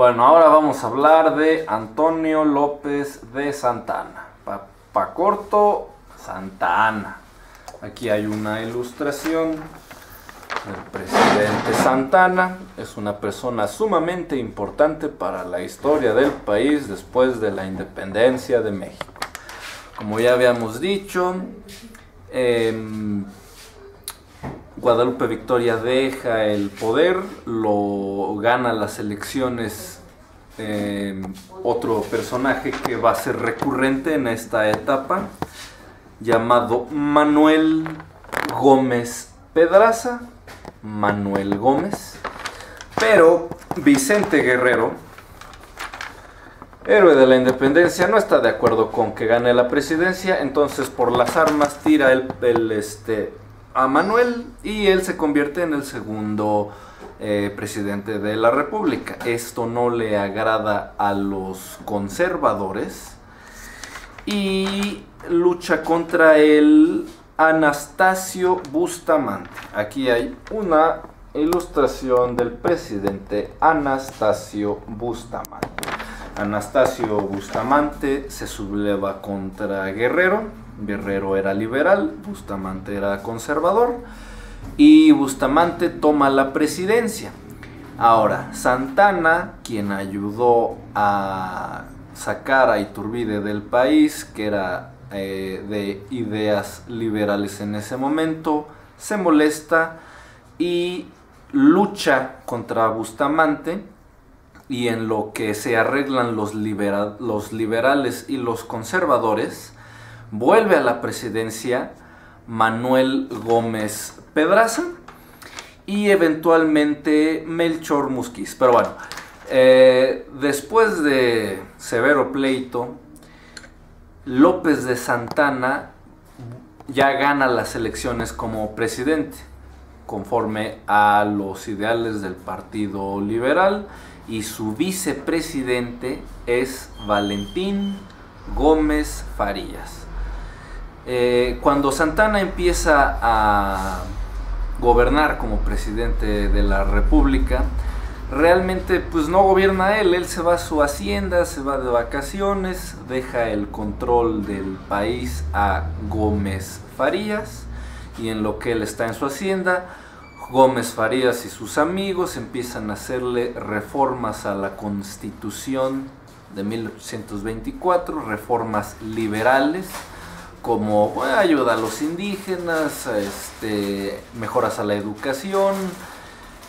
Bueno, ahora vamos a hablar de Antonio López de Santa Anna. Pa corto, Santa Anna. Aquí hay una ilustración del presidente Santa Anna. Es una persona sumamente importante para la historia del país después de la independencia de México. Como ya habíamos dicho, Guadalupe Victoria deja el poder, lo gana las elecciones otro personaje que va a ser recurrente en esta etapa, llamado Manuel Gómez Pedraza. Manuel Gómez. Pero Vicente Guerrero, héroe de la independencia, no está de acuerdo con que gane la presidencia, entonces por las armas tira a Manuel y él se convierte en el segundo presidente de la República. Esto no le agrada a los conservadores y lucha contra el Anastasio Bustamante. Aquí hay una ilustración del presidente Anastasio Bustamante. Anastasio Bustamante se subleva contra Guerrero. Guerrero era liberal, Bustamante era conservador y Bustamante toma la presidencia. Ahora, Santa Anna, quien ayudó a sacar a Iturbide del país, que era de ideas liberales en ese momento, se molesta y lucha contra Bustamante, y en lo que se arreglan los liberales y los conservadores, vuelve a la presidencia Manuel Gómez Pedraza y eventualmente Melchor Musquiz. Pero bueno, después de severo pleito, López de Santa Anna ya gana las elecciones como presidente, conforme a los ideales del Partido Liberal, y su vicepresidente es Valentín Gómez Farías. Cuando Santa Anna empieza a gobernar como presidente de la República, realmente pues no gobierna él se va a su hacienda, se va de vacaciones, deja el control del país a Gómez Farías, y en lo que él está en su hacienda, Gómez Farías y sus amigos empiezan a hacerle reformas a la Constitución de 1824, reformas liberales, como ayuda a los indígenas, mejoras a la educación,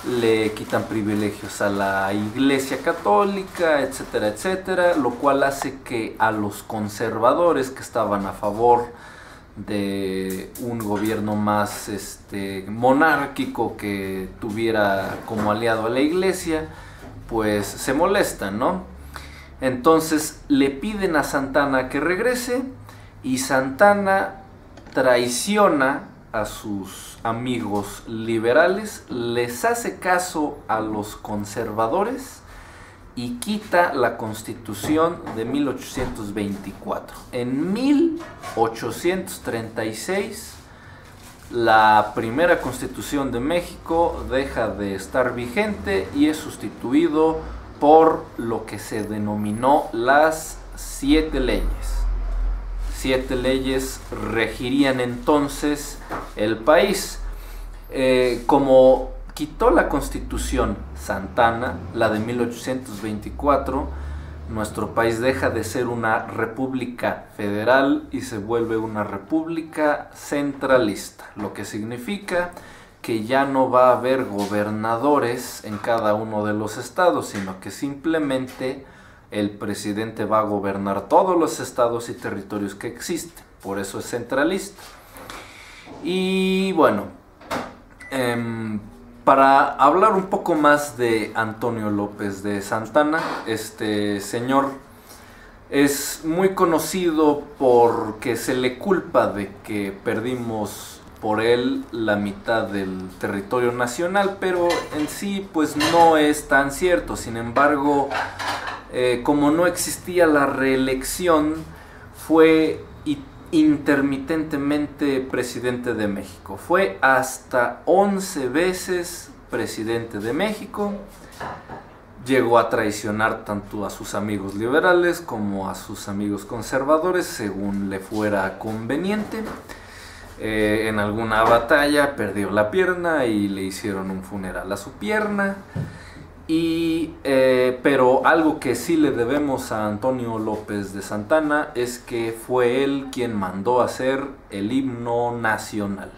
le quitan privilegios a la Iglesia Católica, etcétera, etcétera, lo cual hace que a los conservadores que estaban a favor de un gobierno más monárquico, que tuviera como aliado a la Iglesia, pues se molestan, ¿no? Entonces le piden a Santa Anna que regrese, y Santa Anna traiciona a sus amigos liberales, les hace caso a los conservadores y quita la Constitución de 1824. En 1836, la primera Constitución de México deja de estar vigente y es sustituido por lo que se denominó las 7 leyes. 7 leyes regirían entonces el país. Como quitó la Constitución Santa Anna, la de 1824, nuestro país deja de ser una república federal y se vuelve una república centralista, lo que significa que ya no va a haber gobernadores en cada uno de los estados, sino que simplemente el presidente va a gobernar todos los estados y territorios que existen. Por eso es centralista. Y bueno, para hablar un poco más de Antonio López de Santa Anna, este señor es muy conocido porque se le culpa de que perdimos por él la mitad del territorio nacional, pero en sí pues no es tan cierto. Sin embargo, como no existía la reelección, fue intermitentemente presidente de México. Fue hasta 11 veces presidente de México. llegó a traicionar tanto a sus amigos liberales como a sus amigos conservadores, según le fuera conveniente. En alguna batalla perdió la pierna y le hicieron un funeral a su pierna. Pero algo que sí le debemos a Antonio López de Santana es que fue él quien mandó hacer el himno nacional.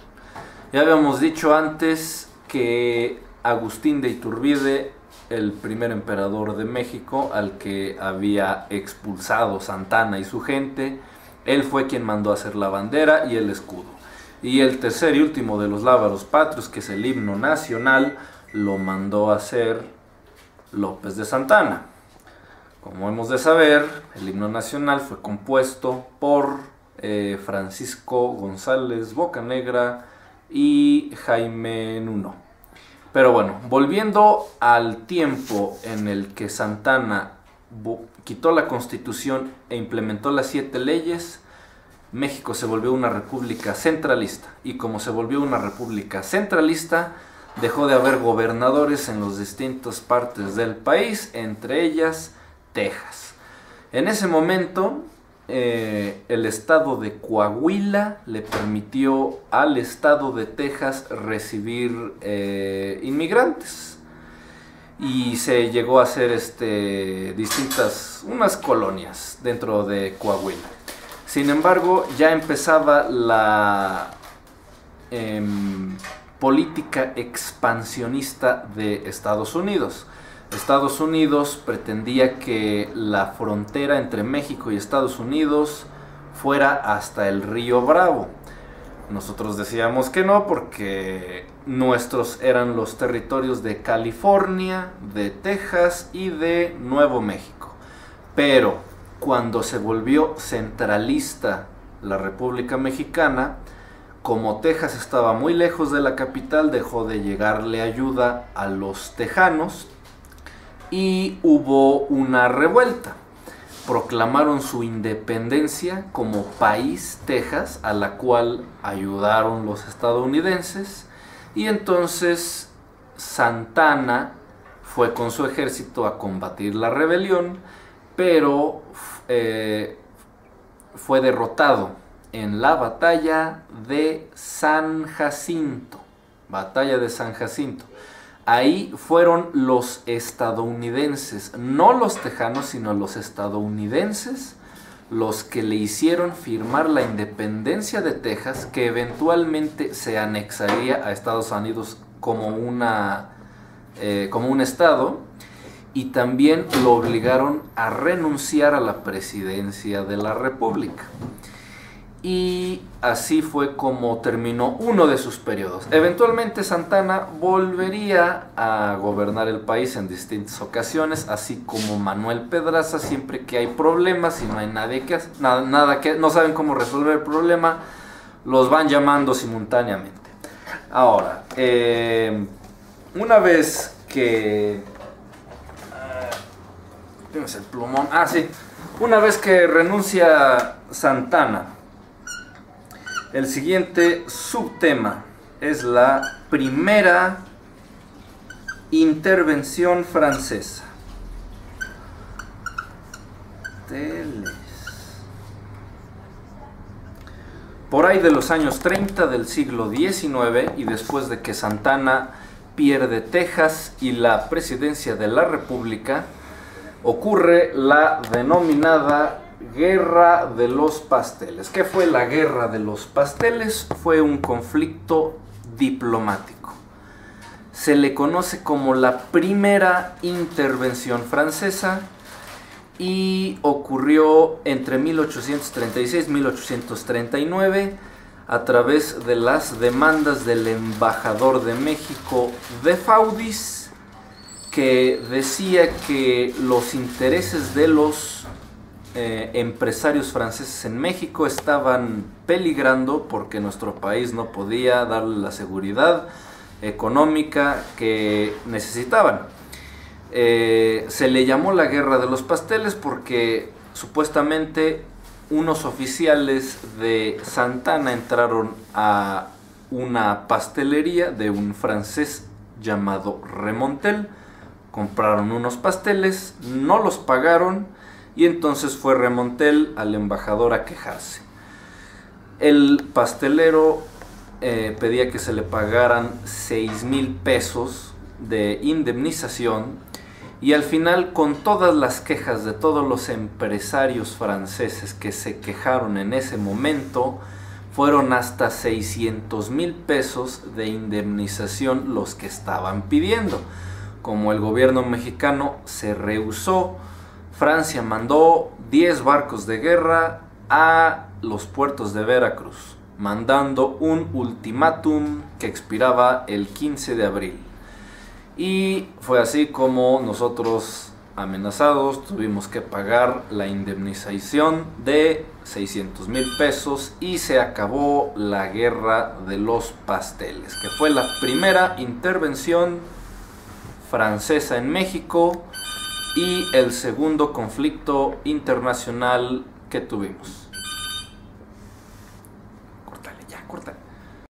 Ya habíamos dicho antes que Agustín de Iturbide, el primer emperador de México, al que había expulsado Santana y su gente, él fue quien mandó hacer la bandera y el escudo. Y el tercer y último de los lábaros patrios, que es el himno nacional, lo mandó hacer López de Santana. Como hemos de saber, el himno nacional fue compuesto por Francisco González Bocanegra y Jaime Nuno. Pero bueno, volviendo al tiempo en el que Santana quitó la Constitución e implementó las 7 leyes, México se volvió una república centralista. Y como se volvió una república centralista, dejó de haber gobernadores en las distintas partes del país, entre ellas Texas. En ese momento, el estado de Coahuila le permitió al estado de Texas recibir inmigrantes. Y se llegó a hacer unas colonias dentro de Coahuila. Sin embargo, ya empezaba la política expansionista de Estados Unidos. Estados Unidos pretendía que la frontera entre México y Estados Unidos fuera hasta el río Bravo. Nosotros decíamos que no, porque nuestros eran los territorios de California, de Texas y de Nuevo México. Pero cuando se volvió centralista la República Mexicana, como Texas estaba muy lejos de la capital, dejó de llegarle ayuda a los tejanos y hubo una revuelta. Proclamaron su independencia como país Texas, a la cual ayudaron los estadounidenses, y entonces Santana fue con su ejército a combatir la rebelión, pero fue derrotado en la batalla de San Jacinto. Batalla de San Jacinto. Ahí fueron los estadounidenses, no los tejanos, sino los estadounidenses, los que le hicieron firmar la independencia de Texas, que eventualmente se anexaría a Estados Unidos como un estado, y también lo obligaron a renunciar a la presidencia de la República. Y así fue como terminó uno de sus periodos. Eventualmente Santana volvería a gobernar el país en distintas ocasiones, así como Manuel Pedraza. Siempre que hay problemas y no hay no saben cómo resolver el problema, los van llamando simultáneamente. Ahora, una vez que... tienes el plumón. Sí. Una vez que renuncia Santana, el siguiente subtema es la primera intervención francesa. Por ahí de los años 30 del siglo XIX, y después de que Santana pierde Texas y la presidencia de la República, ocurre la denominada Guerra de los Pasteles. ¿Qué fue la Guerra de los Pasteles? Fue un conflicto diplomático. Se le conoce como la primera intervención francesa y ocurrió entre 1836 y 1839 a través de las demandas del embajador de México de Faudis, que decía que los intereses de los empresarios franceses en México estaban peligrando porque nuestro país no podía darle la seguridad económica que necesitaban. Se le llamó la Guerra de los Pasteles porque supuestamente unos oficiales de Santana entraron a una pastelería de un francés llamado Remontel, Compraron unos pasteles, no los pagaron y entonces fue Remontel al embajador a quejarse. El pastelero pedía que se le pagaran 6,000 pesos de indemnización y al final, con todas las quejas de todos los empresarios franceses que se quejaron en ese momento, fueron hasta 600,000 pesos de indemnización los que estaban pidiendo. Como el gobierno mexicano se rehusó, Francia mandó 10 barcos de guerra a los puertos de Veracruz, mandando un ultimátum que expiraba el 15 de abril. Y fue así como nosotros, amenazados, tuvimos que pagar la indemnización de 600,000 pesos y se acabó la guerra de los pasteles, que fue la primera intervención francesa en México y el segundo conflicto internacional que tuvimos. Córtale, ya, córtale.